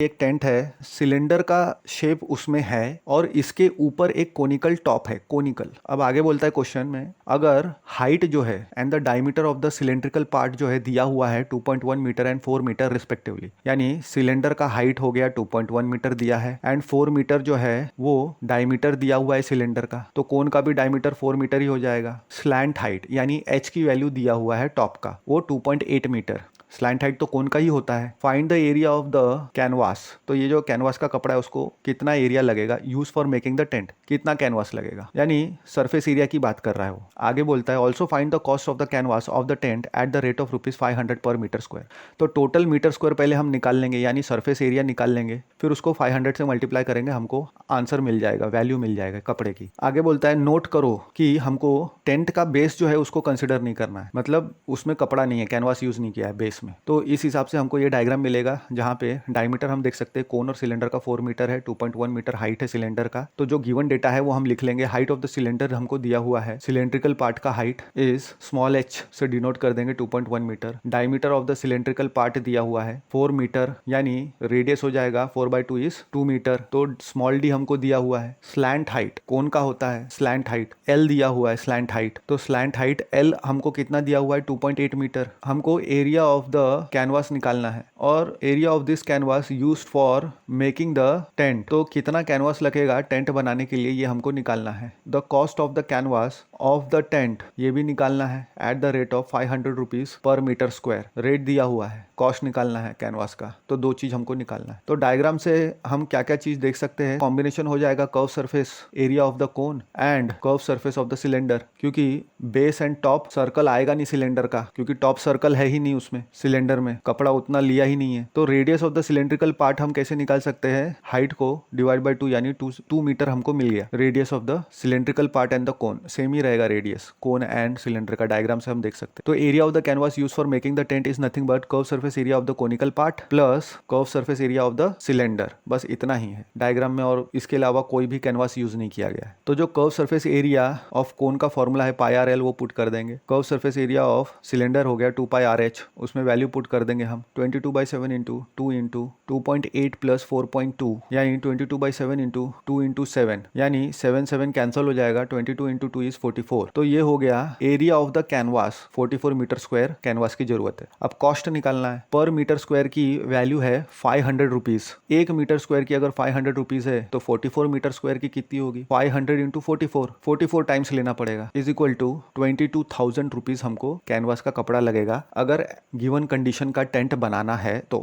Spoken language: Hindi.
एक टेंट है, सिलेंडर का शेप उसमें है और इसके ऊपर एक कोनिकल टॉप है, कोनिकल। अब आगे बोलता है क्वेश्चन में, अगर हाइट जो है and the diameter of the cylindrical part जो है दिया हुआ है 2.1 मीटर एंड 4 मीटर रिस्पेक्टिवली, यानी सिलेंडर का हाइट हो गया 2.1 मीटर दिया है एंड 4 मीटर जो है वो डायमीटर दिया हुआ है सिलेंडर का, तो कोन का भी डायमीटर 4 मीटर ही हो जाएगा। स्लैंट हाइट यानी एच की वैल्यू दिया हुआ है टॉप का, वो 2.8 मीटर। स्लैंट हाइट तो कोन का ही होता है। Find the area of the canvas, तो ये जो कैनवास का कपड़ा है उसको कितना एरिया लगेगा use for making the tent, कितना कैनवास लगेगा, यानी सरफेस एरिया की बात कर रहा है वो। आगे बोलता है also find the cost of the canvas of the tent eight the rate of ₹500 पर मीटर स्क्वायर। तो टोटल मीटर स्क्वायर पहले हम निकाल लेंगे, यानी सरफेस एरिया निकाल लेंगे, फिर उसको 500 से मल्टीप्लाई करेंगे, हमको आंसर मिल जाएगा, वैल्यू मिल जाएगा कपड़े की। आगे बोलता है नोट करो कि हमको टेंट का बेस जो है उसको कंसिडर नहीं करना है, मतलब उसमें कपड़ा नहीं है, कैनवास यूज नहीं किया है बेस में। तो इस हिसाब से हमको ये डायग्राम मिलेगा जहाँ पे डायमीटर हम देख सकते हैं कोन और सिलेंडर का 4 मीटर है, 2.1 मीटर हाइट है सिलेंडर का। तो जो गिवन डेटा है वो हम लिख लेंगे। हाइट ऑफ द सिलेंडर हमको दिया हुआ है, सिलेंड्रिकल पार्ट का हाइट इज स्मॉल h से डिनोट कर देंगे 2.1 metre. Diameter of the cylindrical part दिया हुआ है 4 मीटर, यानी रेडियस हो जाएगा 4/2 इज 2 मीटर, तो स्मॉल d हमको दिया हुआ है। स्लैंट हाइट कोन का होता है, स्लैंट हाइट l दिया हुआ है, स्लैंट हाइट, तो स्लैंट हाइट l हमको कितना दिया हुआ है 2.8 मीटर। हमको एरिया ऑफ द कैनवास निकालना है और area of this canvas used for making the tent, तो कितना कैनवास लगेगा टेंट बनाने के लिए ये हमको निकालना है। The cost of the canvas of the tent ये भी निकालना है at the rate of 500 rupees per metre square. Rate दिया हुआ है, कॉस्ट निकालना है कैनवास का, तो दो चीज हमको निकालना है। तो डायग्राम से हम क्या क्या चीज देख सकते हैं, कॉम्बिनेशन हो जाएगा curve surface area of the cone and curve surface of the cylinder, क्योंकि बेस एंड टॉप सर्कल आएगा नहीं सिलेंडर का, क्योंकि टॉप सर्कल है ही नहीं उसमें, सिलेंडर में कपड़ा उतना लिया ही नहीं है। तो radius of the cylindrical part हम कैसे निकाल सकते हैं, हाइट को डिवाइड बाय 2, यानी 2 मीटर हमको मिल गया। Radius of the cylindrical part and the cone same ही रहेगा, रेडियस कोन एंड सिलेंडर का, डायग्राम से हम देख सकते हैं। तो area of the canvas use for making the tent is nothing but curve surface area of the conical part plus curve surface area of the cylinder, बस इतना ही है डायग्राम में, और इसके अलावा कोई भी कैनवास यूज नहीं किया गया है। तो जो curve surface area of cone का फॉर्मूला है πRL, वो पुट कर देंगे। Curve surface area of cylinder हो गया 2πRH, उसमें वैल्यू पुट कर देंगे हम 22/7 इंटू 2 इंटू 2.8 प्लस 4.2, यानी 22/7 इंटू 2 इंटू 7, यानी 7 कैंसिल हो जाएगा, 22 इंटू 2 इज 44। तो ये हो गया area of the canvas, 44 metre square canvas की जरूरत है। अब कॉस्ट निकालना है, पर मीटर स्क्वायर की वैल्यू है 500 रुपीज। 1 मीटर स्क्वायर की अगर 500 रुपीज है तो 44 मीटर स्क्वायर की कितनी होगी, 500 इंटू 44 टाइम्स लेना पड़ेगा, इज इक्वल टू 22,000 रुपीज हमको कैनवास का कपड़ा लगेगा अगर गिवन कंडीशन का टेंट बनाना है तो।